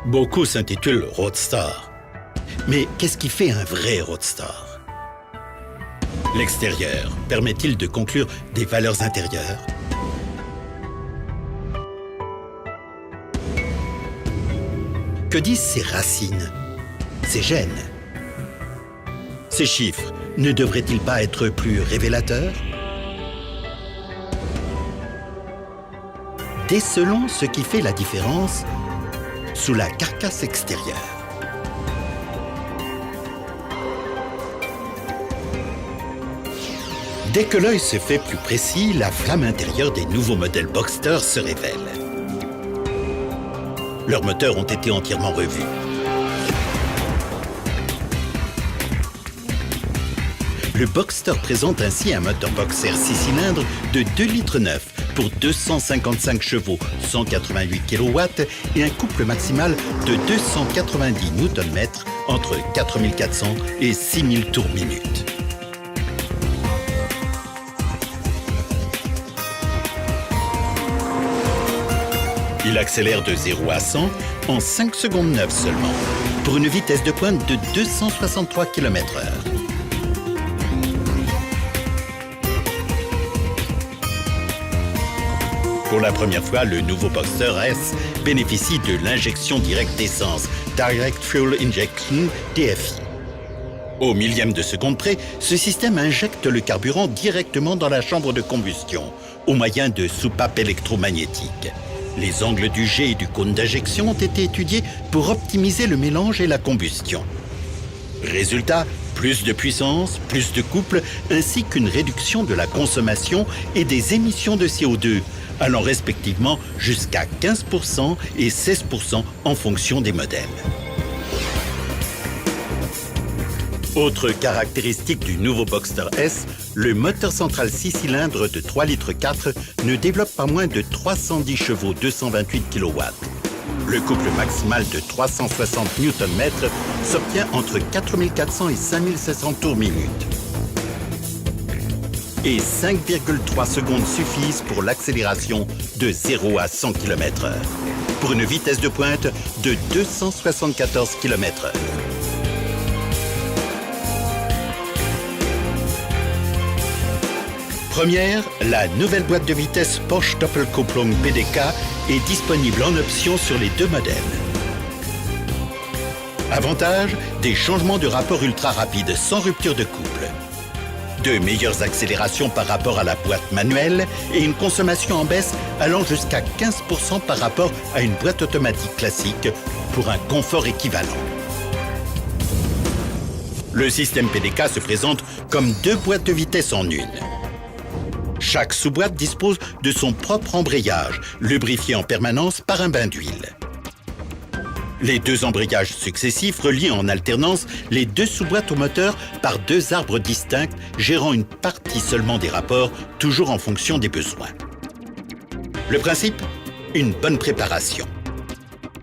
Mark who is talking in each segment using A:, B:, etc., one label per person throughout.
A: Beaucoup s'intitulent Roadster. Mais qu'est-ce qui fait un vrai Roadster? L'extérieur permet-il de conclure des valeurs intérieures? Que disent ces racines, ces gènes? Ces chiffres ne devraient-ils pas être plus révélateurs? Décelons ce qui fait la différence sous la carcasse extérieure. Dès que l'œil se fait plus précis, la flamme intérieure des nouveaux modèles Boxster se révèle. Leurs moteurs ont été entièrement revus. Le Boxster présente ainsi un moteur boxer 6 cylindres de 2,9 litres pour 255 chevaux, 188 kW et un couple maximal de 290 Nm entre 4400 et 6000 tours minute. Il accélère de 0 à 100 en 5 secondes 9 seulement, pour une vitesse de pointe de 263 km/h. Pour la première fois, le nouveau Boxster S bénéficie de l'injection directe d'essence, Direct Fuel Injection, DFI. Au millième de seconde près, ce système injecte le carburant directement dans la chambre de combustion, au moyen de soupapes électromagnétiques. Les angles du jet et du cône d'injection ont été étudiés pour optimiser le mélange et la combustion. Résultat, plus de puissance, plus de couple, ainsi qu'une réduction de la consommation et des émissions de CO2, allant respectivement jusqu'à 15% et 16% en fonction des modèles. Autre caractéristique du nouveau Boxster S, le moteur central 6 cylindres de 3,4 litres ne développe pas moins de 310 chevaux, 228 kW. Le couple maximal de 360 Nm s'obtient entre 4400 et 5700 tours minute. Et 5,3 secondes suffisent pour l'accélération de 0 à 100 km/h, pour une vitesse de pointe de 274 km/h. Première, la nouvelle boîte de vitesse Porsche Doppelkupplung PDK est disponible en option sur les deux modèles. Avantage, des changements de rapport ultra rapides sans rupture de couple. De meilleures accélérations par rapport à la boîte manuelle et une consommation en baisse allant jusqu'à 15% par rapport à une boîte automatique classique pour un confort équivalent. Le système PDK se présente comme deux boîtes de vitesse en une. Chaque sous-boîte dispose de son propre embrayage, lubrifié en permanence par un bain d'huile. Les deux embrayages successifs relient en alternance les deux sous-boîtes au moteur par deux arbres distincts, gérant une partie seulement des rapports, toujours en fonction des besoins. Le principe? Une bonne préparation.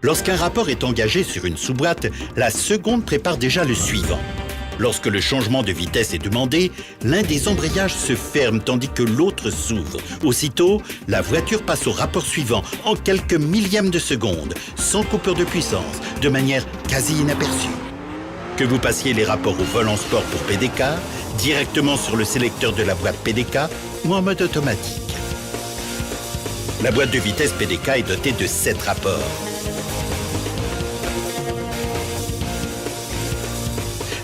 A: Lorsqu'un rapport est engagé sur une sous-boîte, la seconde prépare déjà le suivant. Lorsque le changement de vitesse est demandé, l'un des embrayages se ferme tandis que l'autre s'ouvre. Aussitôt, la voiture passe au rapport suivant en quelques millièmes de seconde, sans coupure de puissance, de manière quasi inaperçue. Que vous passiez les rapports au volant sport pour PDK, directement sur le sélecteur de la boîte PDK ou en mode automatique. La boîte de vitesse PDK est dotée de 7 rapports.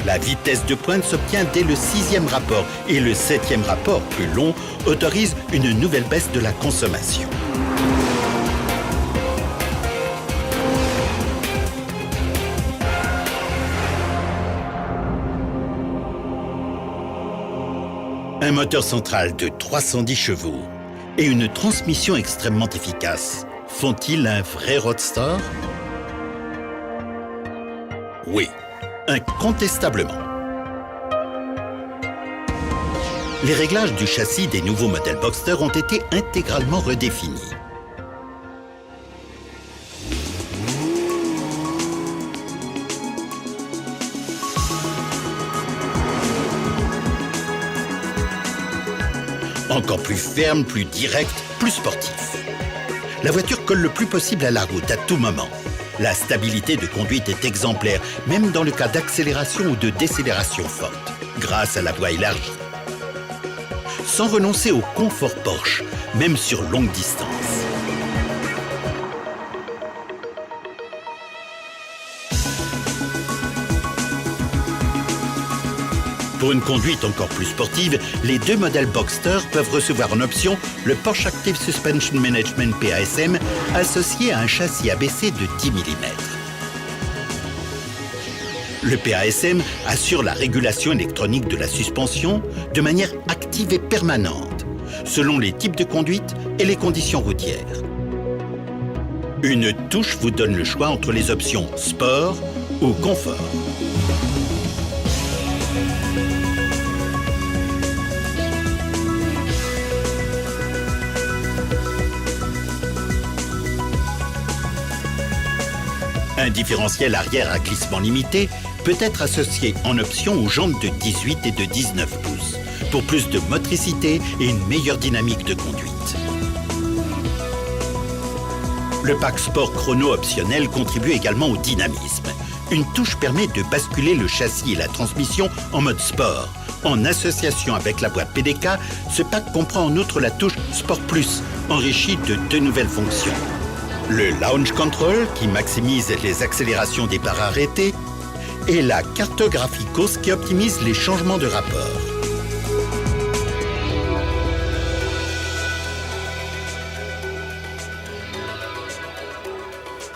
A: La vitesse de pointe s'obtient dès le 6e rapport et le 7e rapport, plus long, autorise une nouvelle baisse de la consommation. Un moteur central de 310 chevaux et une transmission extrêmement efficace font-ils un vrai roadster? Oui. Incontestablement. Les réglages du châssis des nouveaux modèles Boxster ont été intégralement redéfinis. Encore plus ferme, plus direct, plus sportif. La voiture colle le plus possible à la route à tout moment. La stabilité de conduite est exemplaire, même dans le cas d'accélération ou de décélération forte, grâce à la voie élargie. Sans renoncer au confort Porsche, même sur longue distance. Pour une conduite encore plus sportive, les deux modèles Boxster peuvent recevoir en option le Porsche Active Suspension Management PASM associé à un châssis abaissé de 10 mm. Le PASM assure la régulation électronique de la suspension de manière active et permanente, selon les types de conduite et les conditions routières. Une touche vous donne le choix entre les options sport ou confort. Un différentiel arrière à glissement limité peut être associé en option aux jantes de 18 et de 19 pouces, pour plus de motricité et une meilleure dynamique de conduite. Le pack sport chrono optionnel contribue également au dynamisme. Une touche permet de basculer le châssis et la transmission en mode sport. En association avec la boîte PDK, ce pack comprend en outre la touche Sport Plus, enrichie de 2 nouvelles fonctions. Le Launch Control, qui maximise les accélérations des barres arrêtées, et la cartographie course qui optimise les changements de rapport.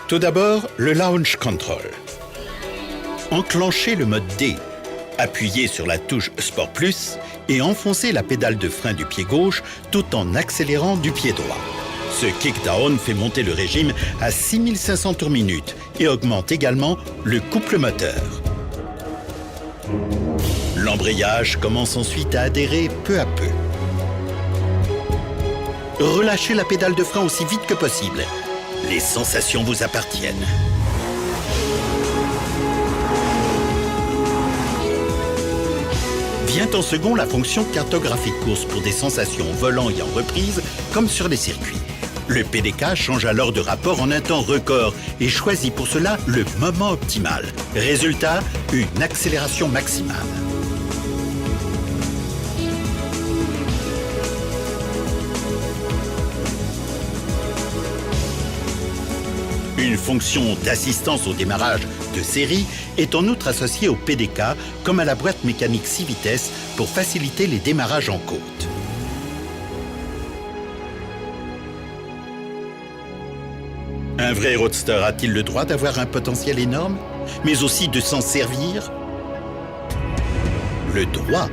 A: Tout d'abord, le Launch Control. Enclenchez le mode D, appuyez sur la touche Sport Plus et enfoncez la pédale de frein du pied gauche tout en accélérant du pied droit. Ce kickdown fait monter le régime à 6500 tours minute et augmente également le couple moteur. L'embrayage commence ensuite à adhérer peu à peu. Relâchez la pédale de frein aussi vite que possible. Les sensations vous appartiennent. Vient en second la fonction cartographie course pour des sensations au volant et en reprise, comme sur les circuits. Le PDK change alors de rapport en un temps record et choisit pour cela le moment optimal. Résultat, une accélération maximale. Une fonction d'assistance au démarrage de série est en outre associée au PDK comme à la boîte mécanique 6 vitesses pour faciliter les démarrages en côte. Un vrai roadster a-t-il le droit d'avoir un potentiel énorme, mais aussi de s'en servir? Le droit,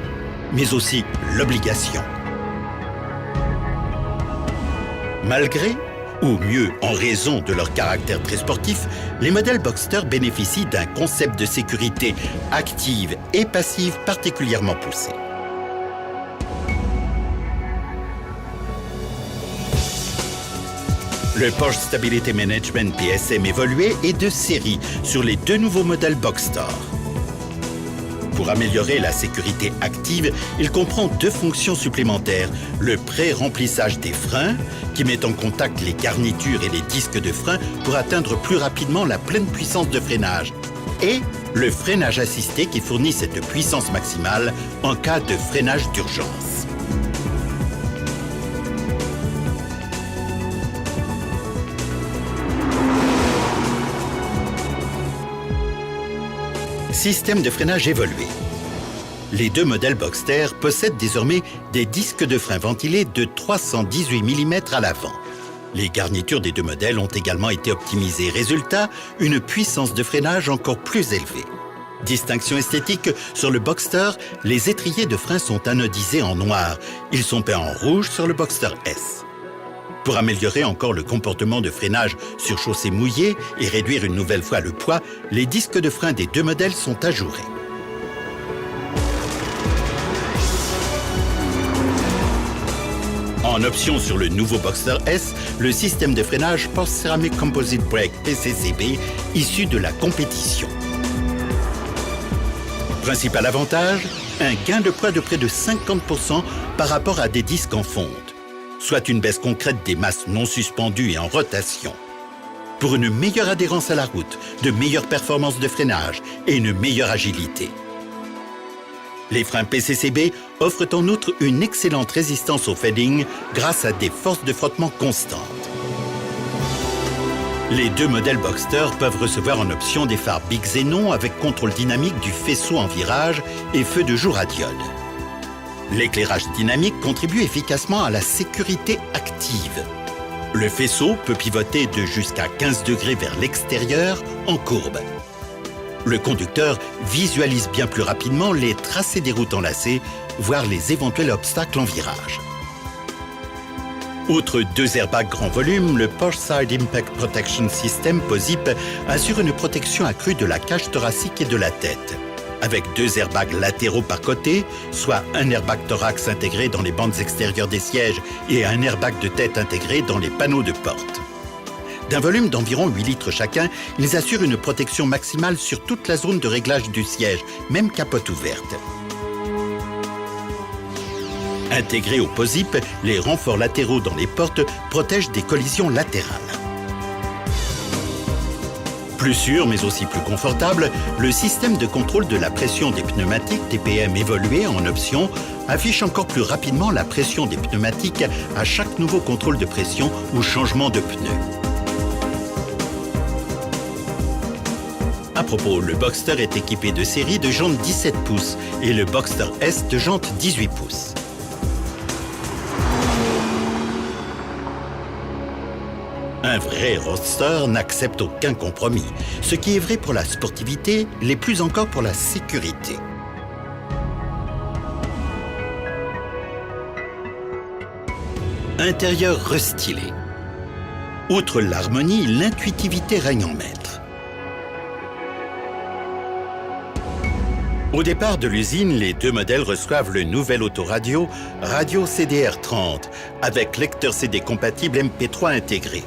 A: mais aussi l'obligation. Malgré, ou mieux en raison de leur caractère très sportif, les modèles Boxster bénéficient d'un concept de sécurité active et passive particulièrement poussé. Le Porsche Stability Management PSM évolué est de série sur les 2 nouveaux modèles Boxster. Pour améliorer la sécurité active, il comprend 2 fonctions supplémentaires. Le pré-remplissage des freins, qui met en contact les garnitures et les disques de frein pour atteindre plus rapidement la pleine puissance de freinage. Et le freinage assisté qui fournit cette puissance maximale en cas de freinage d'urgence. Système de freinage évolué. Les 2 modèles Boxster possèdent désormais des disques de frein ventilés de 318 mm à l'avant. Les garnitures des 2 modèles ont également été optimisées. Résultat, une puissance de freinage encore plus élevée. Distinction esthétique, sur le Boxster, les étriers de frein sont anodisés en noir. Ils sont peints en rouge sur le Boxster S. Pour améliorer encore le comportement de freinage sur chaussée mouillée et réduire une nouvelle fois le poids, les disques de frein des 2 modèles sont ajourés. En option sur le nouveau Boxster S, le système de freinage Porsche Ceramic Composite Brake PCCB issu de la compétition. Principal avantage, un gain de poids de près de 50% par rapport à des disques en fonte, soit une baisse concrète des masses non suspendues et en rotation. pour une meilleure adhérence à la route, de meilleures performances de freinage et une meilleure agilité. Les freins PCCB offrent en outre une excellente résistance au fading grâce à des forces de frottement constantes. Les deux modèles Boxster peuvent recevoir en option des phares Big Xenon avec contrôle dynamique du faisceau en virage et feu de jour à diode. L'éclairage dynamique contribue efficacement à la sécurité active. Le faisceau peut pivoter de jusqu'à 15 degrés vers l'extérieur en courbe. Le conducteur visualise bien plus rapidement les tracés des routes enlacées, voire les éventuels obstacles en virage. Outre deux airbags grand volume, le Porsche Side Impact Protection System POSIP assure une protection accrue de la cage thoracique et de la tête. Avec deux airbags latéraux par côté, soit un airbag thorax intégré dans les bandes extérieures des sièges et un airbag de tête intégré dans les panneaux de porte. D'un volume d'environ 8 litres chacun, ils assurent une protection maximale sur toute la zone de réglage du siège, même capote ouverte. Intégrés au POSIP, les renforts latéraux dans les portes protègent des collisions latérales. Plus sûr, mais aussi plus confortable, le système de contrôle de la pression des pneumatiques TPM évolué en option affiche encore plus rapidement la pression des pneumatiques à chaque nouveau contrôle de pression ou changement de pneu. À propos, le Boxster est équipé de série de jantes 17 pouces et le Boxster S de jantes 18 pouces. Un vrai roadster n'accepte aucun compromis, ce qui est vrai pour la sportivité, l'est plus encore pour la sécurité. Intérieur restylé. Outre l'harmonie, l'intuitivité règne en maître. Au départ de l'usine, les deux modèles reçoivent le nouvel autoradio Radio CDR30 avec lecteur CD compatible MP3 intégré.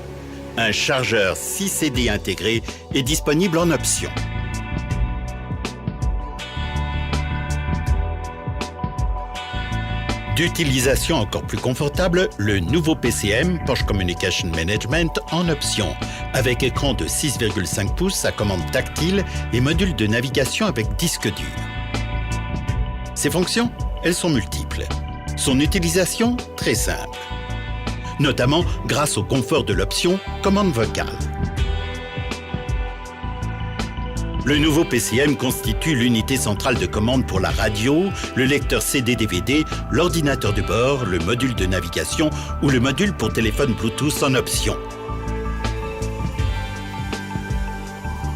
A: Un chargeur 6 CD intégré est disponible en option. D'utilisation encore plus confortable, le nouveau PCM, Porsche Communication Management, en option, avec écran de 6,5 pouces à commande tactile et module de navigation avec disque dur. Ses fonctions, elles sont multiples. Son utilisation, très simple. Notamment grâce au confort de l'option commande vocale. Le nouveau PCM constitue l'unité centrale de commande pour la radio, le lecteur CD-DVD, l'ordinateur de bord, le module de navigation ou le module pour téléphone Bluetooth en option.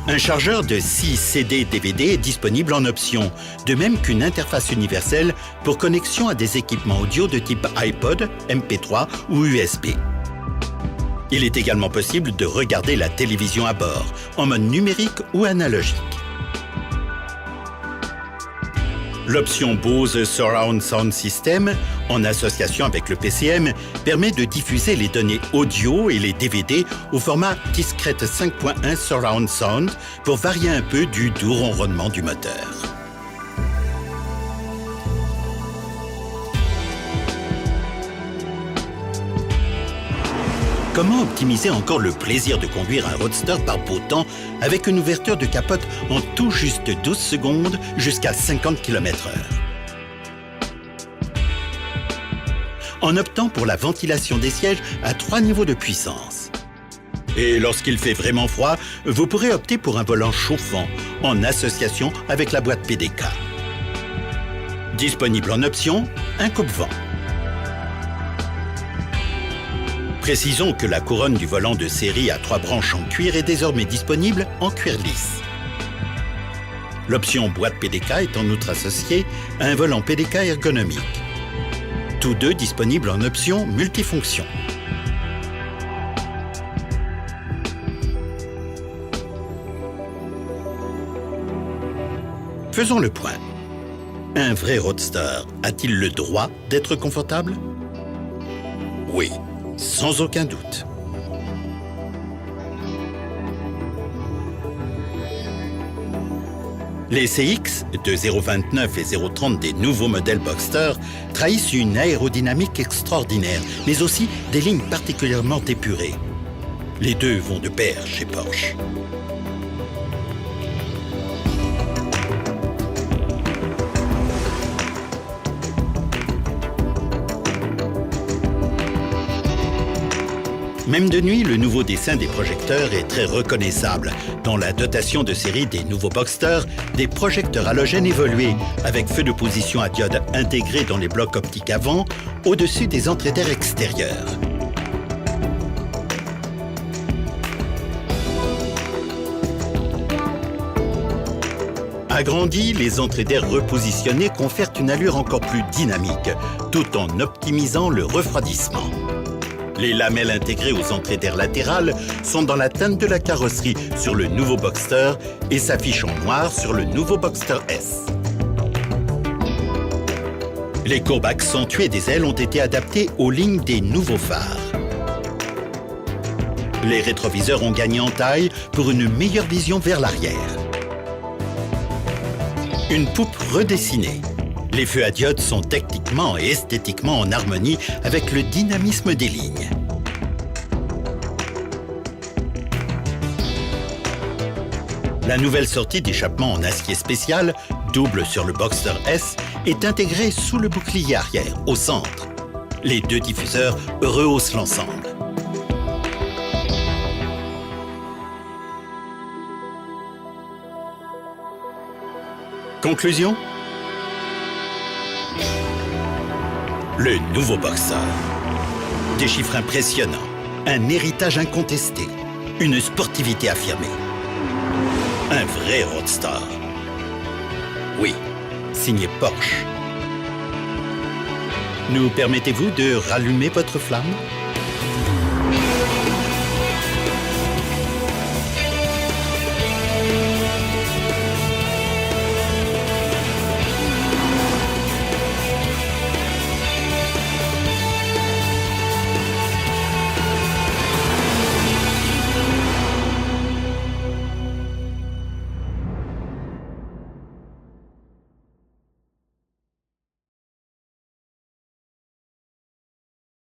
A: Un chargeur de 6 CD-DVD est disponible en option, de même qu'une interface universelle pour connexion à des équipements audio de type iPod, MP3 ou USB. Il est également possible de regarder la télévision à bord, en mode numérique ou analogique. L'option Bose Surround Sound System, en association avec le PCM, permet de diffuser les données audio et les DVD au format discrète 5.1 Surround Sound pour varier un peu du doux ronronnement du moteur. Comment optimiser encore le plaisir de conduire un roadster par beau temps avec une ouverture de capote en tout juste 12 secondes jusqu'à 50 km/h? En optant pour la ventilation des sièges à 3 niveaux de puissance. Et lorsqu'il fait vraiment froid, vous pourrez opter pour un volant chauffant en association avec la boîte PDK. Disponible en option, un coupe-vent. Précisons que la couronne du volant de série à 3 branches en cuir est désormais disponible en cuir lisse. L'option boîte PDK est en outre associée à un volant PDK ergonomique. Tous deux disponibles en option multifonction. Faisons le point. Un vrai roadster a-t-il le droit d'être confortable? Oui. Sans aucun doute. Les CX de 0,29 et 0,30 des nouveaux modèles Boxster trahissent une aérodynamique extraordinaire, mais aussi des lignes particulièrement épurées. Les deux vont de pair chez Porsche. Même de nuit, le nouveau dessin des projecteurs est très reconnaissable. Dans la dotation de série des nouveaux Boxster, des projecteurs halogènes évolués, avec feu de position à diode intégré dans les blocs optiques avant, au-dessus des entrées d'air extérieures. Agrandis, les entrées d'air repositionnées confèrent une allure encore plus dynamique, tout en optimisant le refroidissement. Les lamelles intégrées aux entrées d'air latérales sont dans la teinte de la carrosserie sur le nouveau Boxster et s'affichent en noir sur le nouveau Boxster S. Les courbes accentuées des ailes ont été adaptées aux lignes des nouveaux phares. Les rétroviseurs ont gagné en taille pour une meilleure vision vers l'arrière. Une poupe redessinée. Les feux à diode sont techniquement et esthétiquement en harmonie avec le dynamisme des lignes. La nouvelle sortie d'échappement en acier spécial, double sur le Boxster S, est intégrée sous le bouclier arrière, au centre. Les deux diffuseurs rehaussent l'ensemble. Conclusion ? Le nouveau Boxster. Des chiffres impressionnants, un héritage incontesté, une sportivité affirmée. Un vrai roadstar. Oui, signé Porsche. Nous permettez-vous de rallumer votre flamme ?